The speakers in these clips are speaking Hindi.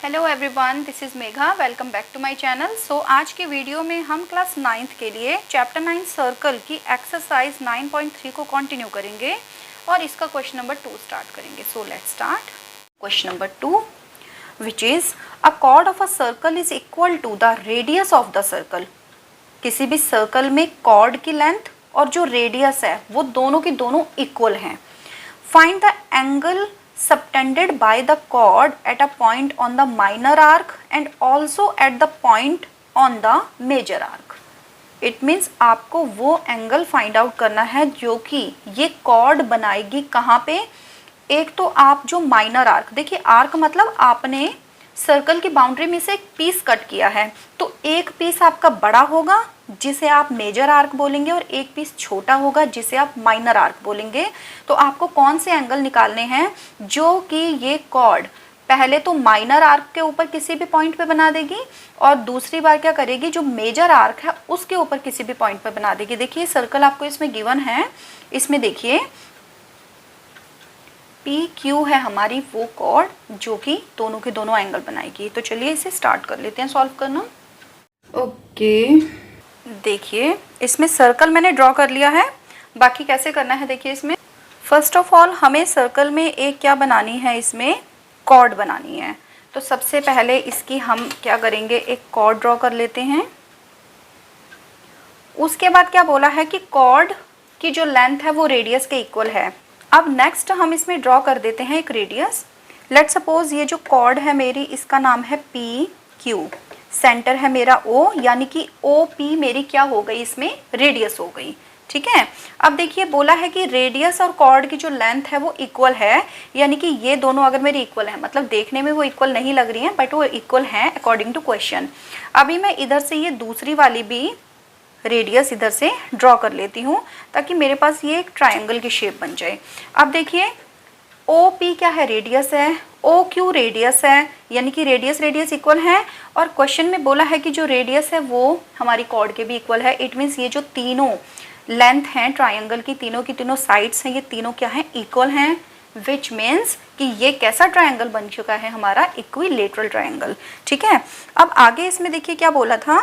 Hello everyone, this is Megha. Welcome back to my channel. So आज के वीडियो में हम क्लास 9th के लिए चैप्टर 9 सर्कल की एक्सरसाइज 9.3 को कंटिन्यू करेंगे और इसका क्वेश्चन नंबर 2 स्टार्ट करेंगे। So let's start. Question number 2, which is a chord of a circle is equal to the radius of the circle. किसी भी सर्कल में कॉर्ड की लेंथ और जो रेडियस है वो दोनों की दोनों इक्वल हैं। Find the angle subtended by the chord at a point on the minor arc and also at the point on the major arc. It means आपको वो एंगल फाइंड आउट करना है जो कि ये कॉर्ड बनाएगी कहाँ पे। एक तो आप जो माइनर आर्क, देखिए आर्क मतलब आपने सर्कल की बाउंड्री में से एक पीस कट किया है, तो एक पीस आपका बड़ा होगा जिसे आप मेजर आर्क बोलेंगे और एक पीस छोटा होगा जिसे आप माइनर आर्क बोलेंगे। तो आपको कौन से एंगल निकालने हैं जो कि ये कॉर्ड पहले तो माइनर आर्क के ऊपर किसी भी पॉइंट पे बना देगी और दूसरी बार क्या करेगी, जो मेजर आर्क है उसके ऊपर किसी भी पॉइंट पे बना देगी। देखिए सर्कल आपको इसमें गिवन है, इसमें देखिए PQ है हमारी वो कॉर्ड जो कि दोनों के दोनों एंगल बनाएगी। तो चलिए इसे स्टार्ट कर लेते हैं सॉल्व करना। ओके, देखिए इसमें सर्कल मैंने ड्रॉ कर लिया है। बाकी कैसे करना है देखिए इसमें। फर्स्ट ऑफ ऑल हमें सर्कल में एक क्या बनानी है, इसमें कॉर्ड बनानी है। तो सबसे पहले इसकी हम क्या करेंगे, एक कॉर्ड ड्रॉ कर लेते हैं। उसके बाद क्या बोला है कि कॉर्ड की जो लेंथ है वो रेडियस के इक्वल है। अब नेक्स्ट हम इसमें ड्रॉ कर देते हैं एक रेडियस। लेट सपोज ये जो कॉर्ड है मेरी, इसका नाम है PQ, सेंटर है मेरा O, यानी कि OP मेरी क्या हो गई, इसमें रेडियस हो गई। ठीक है, अब देखिए बोला है कि रेडियस और कॉर्ड की जो लेंथ है वो इक्वल है, यानी कि ये दोनों अगर मेरी इक्वल है, मतलब देखने में वो इक्वल नहीं लग रही हैं बट वो इक्वल हैं अकॉर्डिंग टू क्वेश्चन। अभी मैं इधर से ये दूसरी वाली भी रेडियस इधर से ड्रॉ कर लेती हूँ ताकि मेरे पास ये एक ट्रायंगल की शेप बन जाए। अब देखिए OP क्या है, रेडियस है, OQ रेडियस है, यानी कि रेडियस इक्वल है। और क्वेश्चन में बोला है कि जो रेडियस है वो हमारी कॉर्ड के भी इक्वल है। इट मीन्स ये जो तीनों लेंथ हैं ट्रायंगल की तीनों साइड्स हैं, ये तीनों क्या हैं, इक्वल हैं। विच मीन्स कि ये कैसा ट्रायंगल बन चुका है, हमारा इक्विलेटरल ट्रायंगल। ठीक है, अब आगे इसमें देखिए क्या बोला था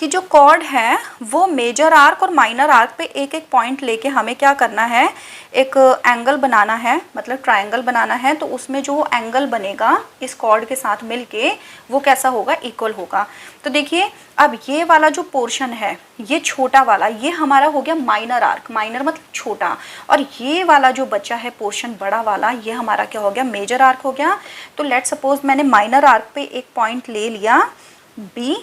कि जो कॉर्ड है वो मेजर आर्क और माइनर आर्क पे एक एक पॉइंट लेके हमें क्या करना है, एक एंगल बनाना है, मतलब ट्रायंगल बनाना है। तो उसमें जो एंगल बनेगा इस कॉर्ड के साथ मिलके वो कैसा होगा, इक्वल होगा। तो देखिए अब ये वाला जो पोर्शन है, ये छोटा वाला, ये हमारा हो गया माइनर आर्क, माइनर मतलब छोटा, और ये वाला जो बचा है पोर्शन बड़ा वाला, ये हमारा क्या हो गया, मेजर आर्क हो गया। तो लेट सपोज मैंने माइनर आर्क पे एक पॉइंट ले लिया B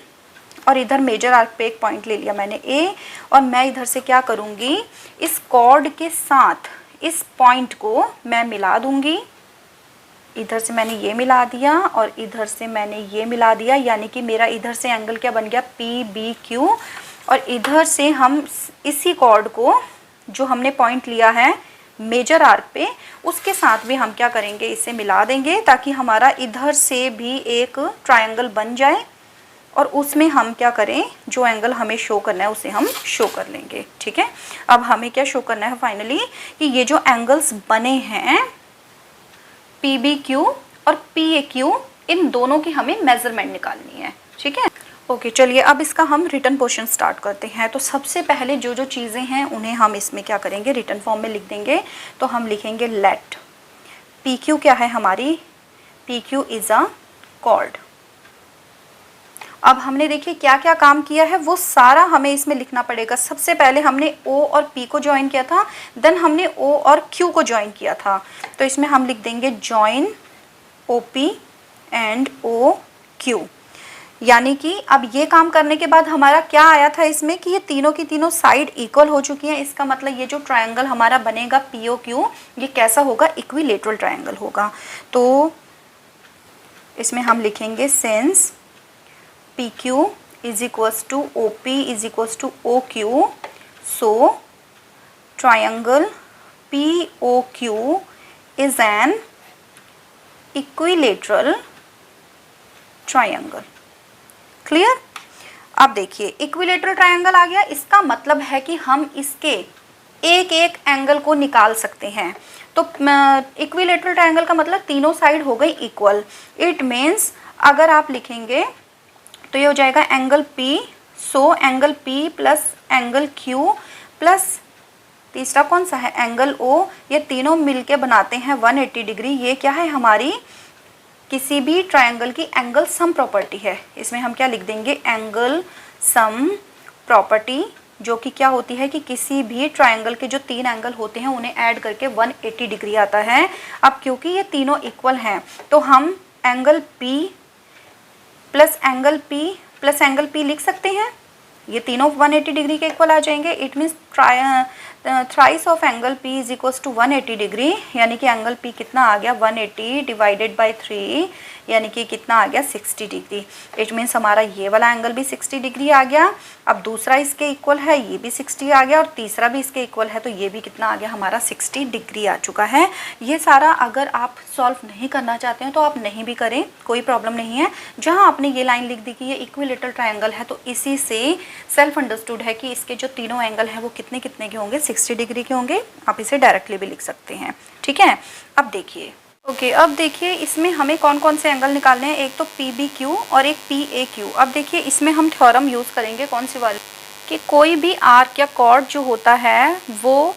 और इधर मेजर आर्क पे एक पॉइंट ले लिया मैंने A, और मैं इधर से क्या करूँगी, इस कॉर्ड के साथ इस पॉइंट को मैं मिला दूँगी। इधर से मैंने ये मिला दिया और इधर से मैंने ये मिला दिया, यानी कि मेरा इधर से एंगल क्या बन गया, PBQ। और इधर से हम इसी कॉर्ड को जो हमने पॉइंट लिया है मेजर आर्क पे, उसके साथ भी हम क्या करेंगे, इसे मिला देंगे ताकि हमारा इधर से भी एक ट्रायंगल बन जाए और उसमें हम क्या करें, जो एंगल हमें शो करना है उसे हम शो कर लेंगे। ठीक है, अब हमें क्या शो करना है फाइनली कि ये जो एंगल्स बने हैं PBQ और PAQ, इन दोनों की हमें मेजरमेंट निकालनी है। ठीक है, ओके चलिए अब इसका हम रिटन पोर्शन स्टार्ट करते हैं। तो सबसे पहले जो जो चीज़ें हैं उन्हें हम इसमें क्या करेंगे, रिटन फॉर्म में लिख देंगे। तो हम लिखेंगे लेट PQ क्या है हमारी, PQ इज़ अ कॉर्ड। अब हमने देखिए क्या क्या काम किया है वो सारा हमें इसमें लिखना पड़ेगा। सबसे पहले हमने O और P को ज्वाइन किया था, देन हमने O और Q को ज्वाइन किया था। तो इसमें हम लिख देंगे ज्वाइन OP एंड OQ, यानी कि अब ये काम करने के बाद हमारा क्या आया था इसमें कि ये तीनों की तीनों साइड इक्वल हो चुकी हैं। इसका मतलब ये जो ट्रायंगल हमारा बनेगा POQ, ये कैसा होगा, इक्विलेटरल ट्रायंगल होगा। तो इसमें हम लिखेंगे since PQ is equals to OP is equals to OQ, so triangle POQ is an equilateral triangle. Clear? अब देखिए इक्विलेटरल ट्रायंगल आ गया, इसका मतलब है कि हम इसके एक एक एंगल को निकाल सकते हैं। तो इक्विलेटरल ट्रायंगल का मतलब तीनों साइड हो गई इक्वल। इट मीन्स अगर आप लिखेंगे तो ये हो जाएगा angle P, so angle P plus angle Q plus तीसरा कौन सा है एंगल O, ये तीनों मिलके बनाते हैं 180 डिग्री। ये क्या है हमारी किसी भी ट्रायंगल की एंगल सम प्रॉपर्टी है। इसमें हम क्या लिख देंगे एंगल सम प्रॉपर्टी, जो कि क्या होती है कि किसी भी ट्रायंगल के जो तीन एंगल होते हैं उन्हें ऐड करके 180 डिग्री आता है। अब क्योंकि ये तीनों इक्वल हैं तो हम angle P plus angle P लिख सकते हैं। ये तीनों 180 डिग्री के इक्वल आ जाएंगे। It means thrice of angle P is equals to 180 degree, यानी कि एंगल P कितना आ गया 180 डिवाइडेड बाई 3, यानी कि कितना आ गया 60 डिग्री। इट मीन्स हमारा ये वाला एंगल भी 60 डिग्री आ गया। अब दूसरा इसके इक्वल है, ये भी 60 आ गया, और तीसरा भी इसके इक्वल है तो ये भी कितना आ गया हमारा 60 डिग्री आ चुका है। ये सारा अगर आप सॉल्व नहीं करना चाहते हैं तो आप नहीं भी करें, कोई प्रॉब्लम नहीं है। जहाँ आपने ये लाइन लिख दी कि ये इक्विलेटरल ट्रायंगल है तो इसी से सेल्फ अंडरस्टूड है कि इसके जो तीनों एंगल हैं वो कितने कितने के होंगे, 60 डिग्री के होंगे। आप इसे डायरेक्टली भी लिख सकते हैं, ठीक है। अब देखिए अब देखिए इसमें हमें कौन कौन से एंगल निकालने हैं। एक तो PBQ और एक PAQ। अब देखिए इसमें हम थ्योरम यूज़ करेंगे कौन सी वाली, कि कोई भी आर्क या कॉर्ड जो होता है वो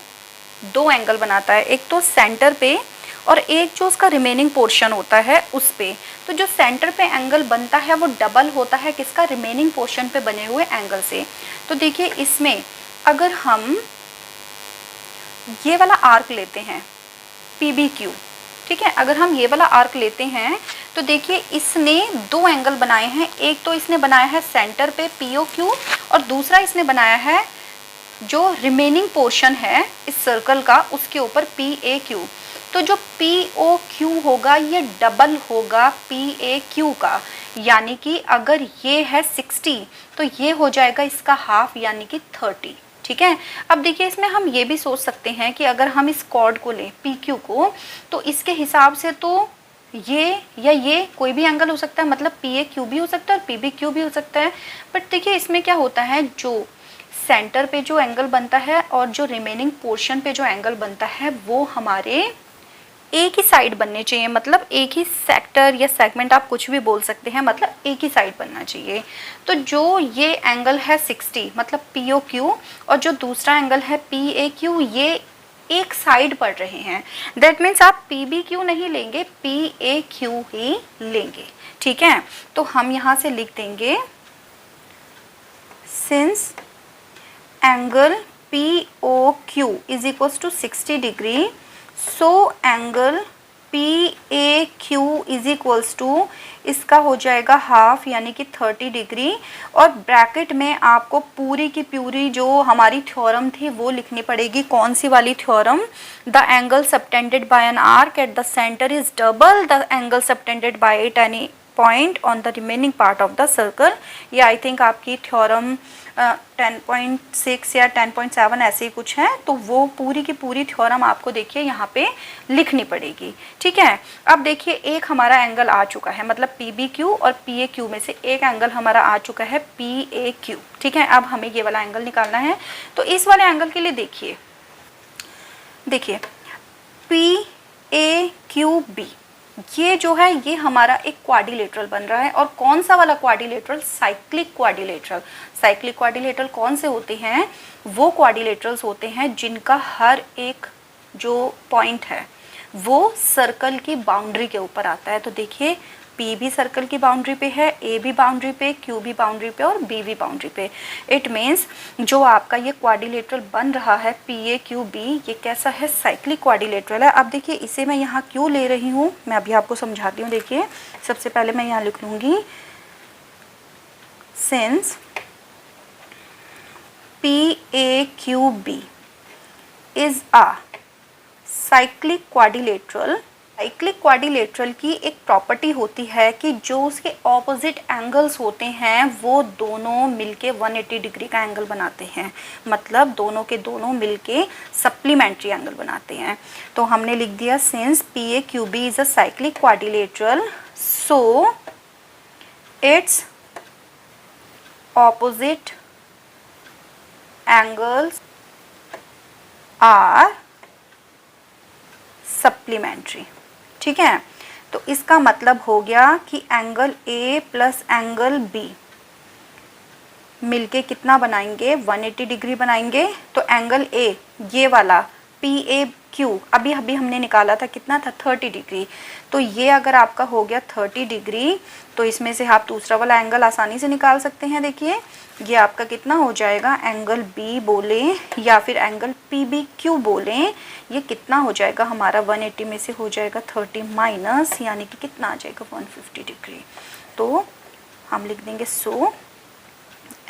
दो एंगल बनाता है, एक तो सेंटर पे और एक जो उसका रिमेनिंग पोर्शन होता है उस पे। तो जो सेंटर पे एंगल बनता है वो डबल होता है किसका, रिमेनिंग पोर्शन पे बने हुए एंगल से। तो देखिए इसमें अगर हम ये वाला आर्क लेते हैं PBQ, ठीक है, अगर हम ये वाला आर्क लेते हैं तो देखिए इसने दो एंगल बनाए हैं। एक तो इसने बनाया है सेंटर पे POQ और दूसरा इसने बनाया है जो रिमेनिंग पोर्शन है इस सर्कल का उसके ऊपर PAQ। तो जो POQ होगा ये डबल होगा PAQ का, यानी कि अगर ये है 60 तो ये हो जाएगा इसका हाफ यानी कि 30, ठीक है। अब देखिए इसमें हम ये भी सोच सकते हैं कि अगर हम इस कॉर्ड को लें PQ को तो इसके हिसाब से तो ये या ये कोई भी एंगल हो सकता है, मतलब PAQ भी हो सकता है और PBQ भी हो सकता है। बट देखिए इसमें क्या होता है, जो सेंटर पे जो एंगल बनता है और जो रिमेनिंग पोर्शन पे जो एंगल बनता है वो हमारे एक ही साइड बनने चाहिए, मतलब एक ही सेक्टर या सेगमेंट आप कुछ भी बोल सकते हैं, मतलब एक ही साइड बनना चाहिए। तो जो ये एंगल है 60 मतलब POQ और जो दूसरा एंगल है PAQ ये एक साइड पड़ रहे हैं। दैट मीन्स आप PBQ नहीं लेंगे, PAQ ही लेंगे, ठीक है। तो हम यहाँ से लिख देंगे since angle POQ is equals to 60 degree, so angle PAQ is equals to इसका हो जाएगा हाफ यानी कि 30 डिग्री। और ब्रैकेट में आपको पूरी की पूरी जो हमारी थ्योरम थी वो लिखनी पड़ेगी। कौन सी वाली theorem, the angle subtended bye an arc at the centre is double the angle subtended by at any point on the remaining part of the circle. ये आई थिंक आपकी थ्योरम 10.6 या 10.7 ऐसे ही कुछ है। तो वो पूरी की पूरी थ्योरम आपको देखिए यहाँ पे लिखनी पड़ेगी, ठीक है। अब देखिए एक हमारा एंगल आ चुका है, मतलब PBQ और PAQ में से एक एंगल हमारा आ चुका है PAQ, ठीक है। अब हमें ये वाला एंगल निकालना है। तो इस वाले एंगल के लिए देखिए PAQB ये जो है ये हमारा एक क्वाड्रिलेटरल बन रहा है। और कौन सा वाला quadrilateral, cyclic quadrilateral. Cyclic quadrilateral कौन से होते हैं, वो क्वाड्रिलेटरल्स होते हैं जिनका हर एक जो पॉइंट है वो सर्कल की बाउंड्री के ऊपर आता है। तो देखिए P भी सर्कल की बाउंड्री पे है, A भी बाउंड्री पे, Q भी बाउंड्री पे और B भी बाउंड्री पे। इट मीन्स जो आपका ये क्वाड्रिलेटरल बन रहा है PAQB ये कैसा है, साइक्लिक क्वाड्रिलेटरल है। अब देखिए इसे मैं यहाँ क्यों ले रही हूँ, मैं अभी आपको समझाती हूँ। देखिए सबसे पहले मैं यहाँ लिख लूँगी since PAQB is a cyclic quadrilateral. Cyclic quadrilateral की एक प्रॉपर्टी होती है कि जो उसके ऑपोजिट एंगल्स होते हैं वो दोनों मिलके 180 डिग्री का एंगल बनाते हैं, मतलब दोनों के दोनों मिलके सप्लीमेंट्री एंगल बनाते हैं। तो हमने लिख दिया since PAQB is a cyclic quadrilateral so its opposite angles are supplementary. ठीक है, तो इसका मतलब हो गया कि angle A plus angle B मिलके कितना बनाएंगे, 180 डिग्री बनाएंगे। तो एंगल ए ये वाला पी ए क्यू अभी हमने निकाला था, कितना था, 30 डिग्री। तो ये अगर आपका हो गया 30 डिग्री, तो इसमें से आप दूसरा वाला एंगल आसानी से निकाल सकते हैं। देखिए ये आपका कितना हो जाएगा, एंगल बी बोले या फिर एंगल पी बी क्यू बोले, ये कितना हो जाएगा हमारा 180 में से हो जाएगा 30 माइनस, यानी कि कितना आ जाएगा 150 डिग्री। तो हम लिख देंगे so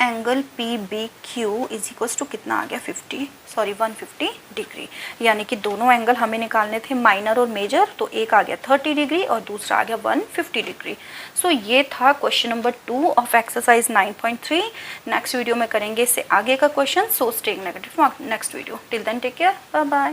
angle P B Q is equals to कितना आ गया 150 डिग्री। यानी कि दोनों एंगल हमें निकालने थे माइनर और मेजर, तो एक आ गया 30 डिग्री और दूसरा आ गया 150 डिग्री। सो ये था question number 2 of exercise 9.3। Next video में करेंगे इससे आगे का question. So stay negative next video. Till then take care, bye bye.